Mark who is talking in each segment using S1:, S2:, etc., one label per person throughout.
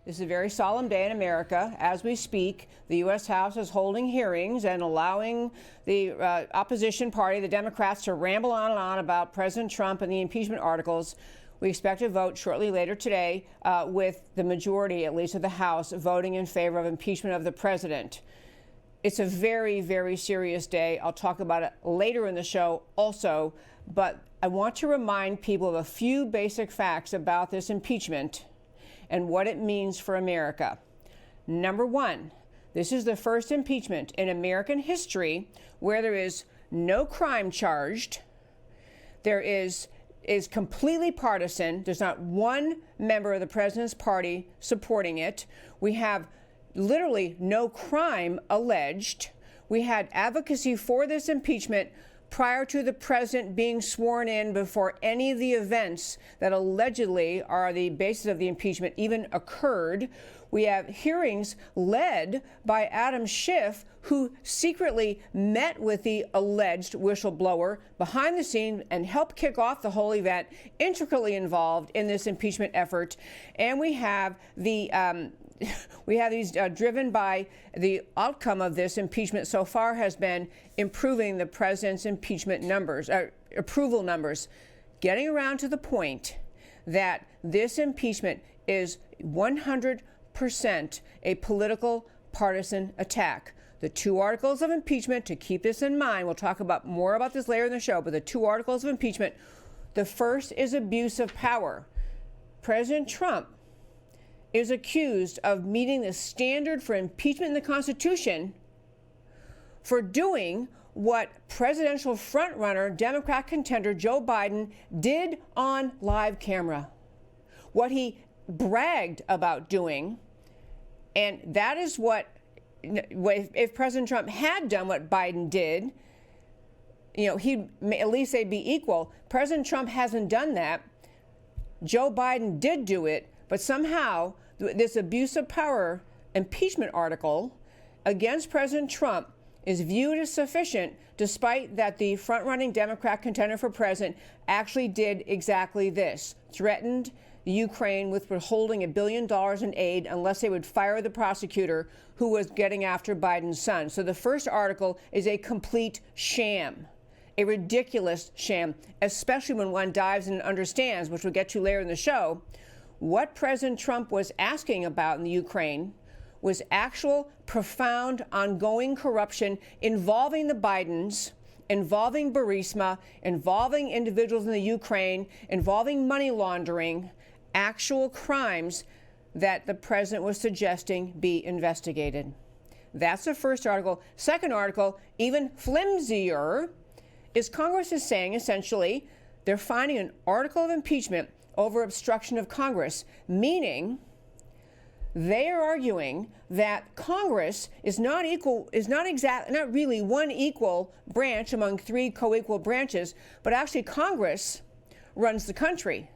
S1: This is a very solemn day in America. As we speak, the U.S. House is holding hearings and allowing the opposition party, the Democrats, to ramble on and on about President Trump and the impeachment articles. We expect a vote shortly later today with the majority, at least of the House, voting in favor of impeachment of the president. It's a very, very serious day. I'll talk about it later in the show also, but I want to remind people of a few basic facts about this impeachment and what it means for America. Number one, this is the first impeachment in American history where there is no crime charged. There is completely partisan. There's not one member of the president's party supporting it. We have literally no crime alleged. We had advocacy for this impeachment prior to the president being sworn in, before any of the events that allegedly are the basis of the impeachment even occurred. We have hearings led by Adam Schiff, who secretly met with the alleged whistleblower behind the scene and helped kick off the whole event, intricately involved in this impeachment effort. And we have these driven by the outcome of this impeachment so far has been improving the president's impeachment numbers, approval numbers, getting around to the point that this impeachment is 100% a political partisan attack. The two articles of impeachment, to keep this in mind, we'll talk about more about this later in the show, but the two articles of impeachment, the first is abuse of power. President Trump is accused of meeting the standard for impeachment in the Constitution for doing what presidential frontrunner, Democrat contender Joe Biden did on live camera. What he bragged about doing, and that is what, if President Trump had done what Biden did, he'd at least they'd be equal. President Trump hasn't done that. Joe Biden did do it, but somehow this abuse of power impeachment article against President Trump is viewed as sufficient, despite that the front-running Democrat contender for president actually did exactly this: threatened Ukraine with withholding $1 billion in aid unless they would fire the prosecutor who was getting after Biden's son. So the first article is a complete sham, a ridiculous sham, especially when one dives and understands, which we'll get to later in the show, what President Trump was asking about in the Ukraine was actual, profound, ongoing corruption involving the Bidens, involving Burisma, involving individuals in the Ukraine, involving money laundering, actual crimes that the president was suggesting be investigated. That's the first article. Second article, even flimsier, is Congress is saying essentially they're finding an article of impeachment over obstruction of Congress, meaning they are arguing that Congress is not really one equal branch among three co-equal branches, but actually Congress runs the country.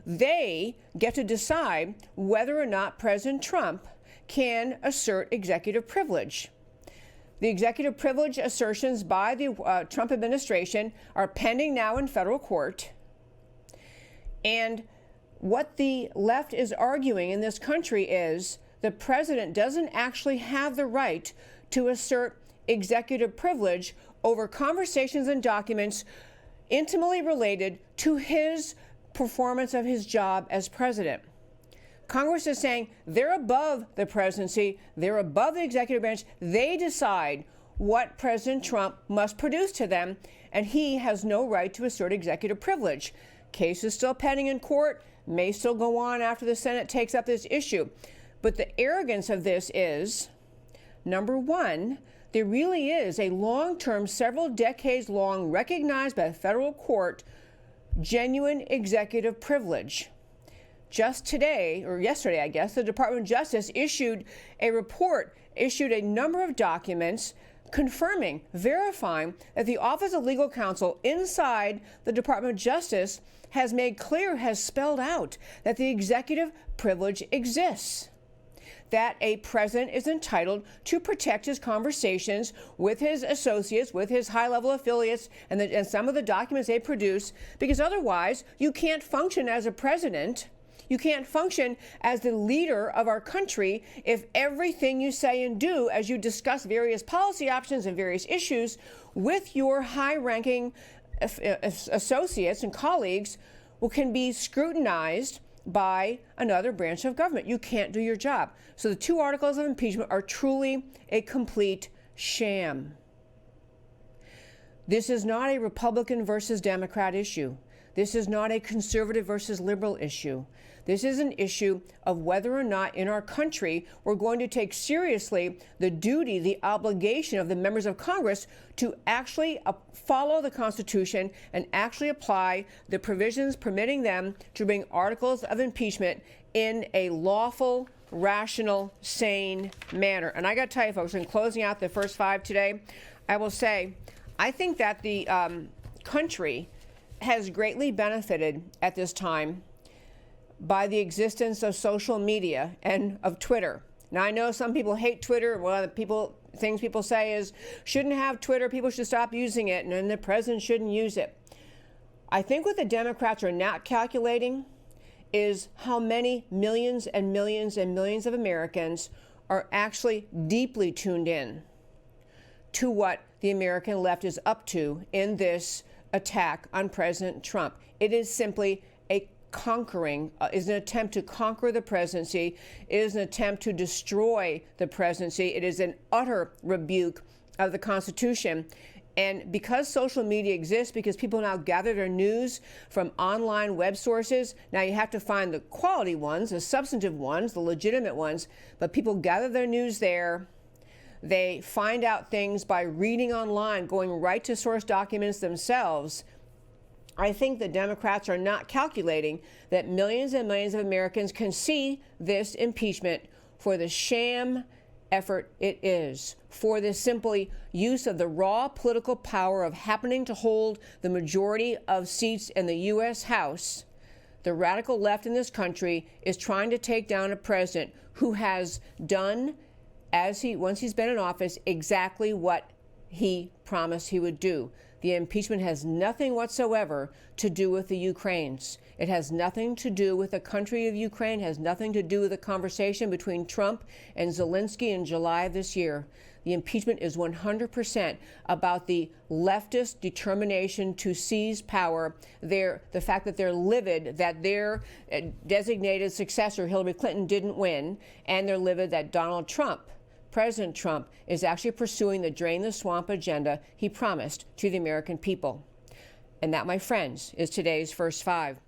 S1: They get to decide whether or not President Trump can assert executive privilege. The executive privilege assertions by the Trump administration are pending now in federal court. And what the left is arguing in this country is the president doesn't actually have the right to assert executive privilege over conversations and documents intimately related to his performance of his job as president. Congress is saying they're above the presidency, they're above the executive branch, they decide what President Trump must produce to them, and he has no right to assert executive privilege. Case is still pending in court, may still go on after the Senate takes up this issue. But the arrogance of this is, number one, there really is a long-term, several decades long, recognized by a federal court, genuine executive privilege. Just today, or yesterday, I guess, the Department of Justice issued a number of documents confirming, verifying that the Office of Legal Counsel inside the Department of Justice has made clear, has spelled out that the executive privilege exists, that a president is entitled to protect his conversations with his associates, with his high-level affiliates, and some of the documents they produce, because otherwise you can't function as a president. You can't function as the leader of our country if everything you say and do as you discuss various policy options and various issues with your high-ranking associates and colleagues can be scrutinized by another branch of government. You can't do your job. So the 2 articles of impeachment are truly a complete sham. This is not a Republican versus Democrat issue. This is not a conservative versus liberal issue. This is an issue of whether or not in our country we're going to take seriously the duty, the obligation of the members of Congress to actually follow the Constitution and actually apply the provisions permitting them to bring articles of impeachment in a lawful, rational, sane manner. And I got to tell you, folks, in closing out the first 5 today, I will say I think that the country has greatly benefited at this time by the existence of social media and of Twitter. Now, I know some people hate Twitter. One of the things people say is, shouldn't have Twitter, people should stop using it, and then the president shouldn't use it. I think what the Democrats are not calculating is how many millions and millions and millions of Americans are actually deeply tuned in to what the American left is up to in this attack on President Trump. It is simply is an attempt to conquer the presidency. It is an attempt to destroy the presidency. It is an utter rebuke of the Constitution. And because social media exists, because people now gather their news from online web sources, now you have to find the quality ones, the substantive ones, the legitimate ones, but people gather their news there. They find out things by reading online, going right to source documents themselves. I think the Democrats are not calculating that millions and millions of Americans can see this impeachment for the sham effort it is, for the simply use of the raw political power of happening to hold the majority of seats in the U.S. House. The radical left in this country is trying to take down a president who has done, once he's been in office, exactly what he promised he would do. The impeachment has nothing whatsoever to do with the Ukrainians. It has nothing to do with the country of Ukraine, has nothing to do with the conversation between Trump and Zelensky in July of this year. The impeachment is 100% about the leftist determination to seize power, the fact that they're livid that their designated successor, Hillary Clinton, didn't win, and they're livid that President Trump is actually pursuing the drain the swamp agenda he promised to the American people. And that, my friends, is today's First Five.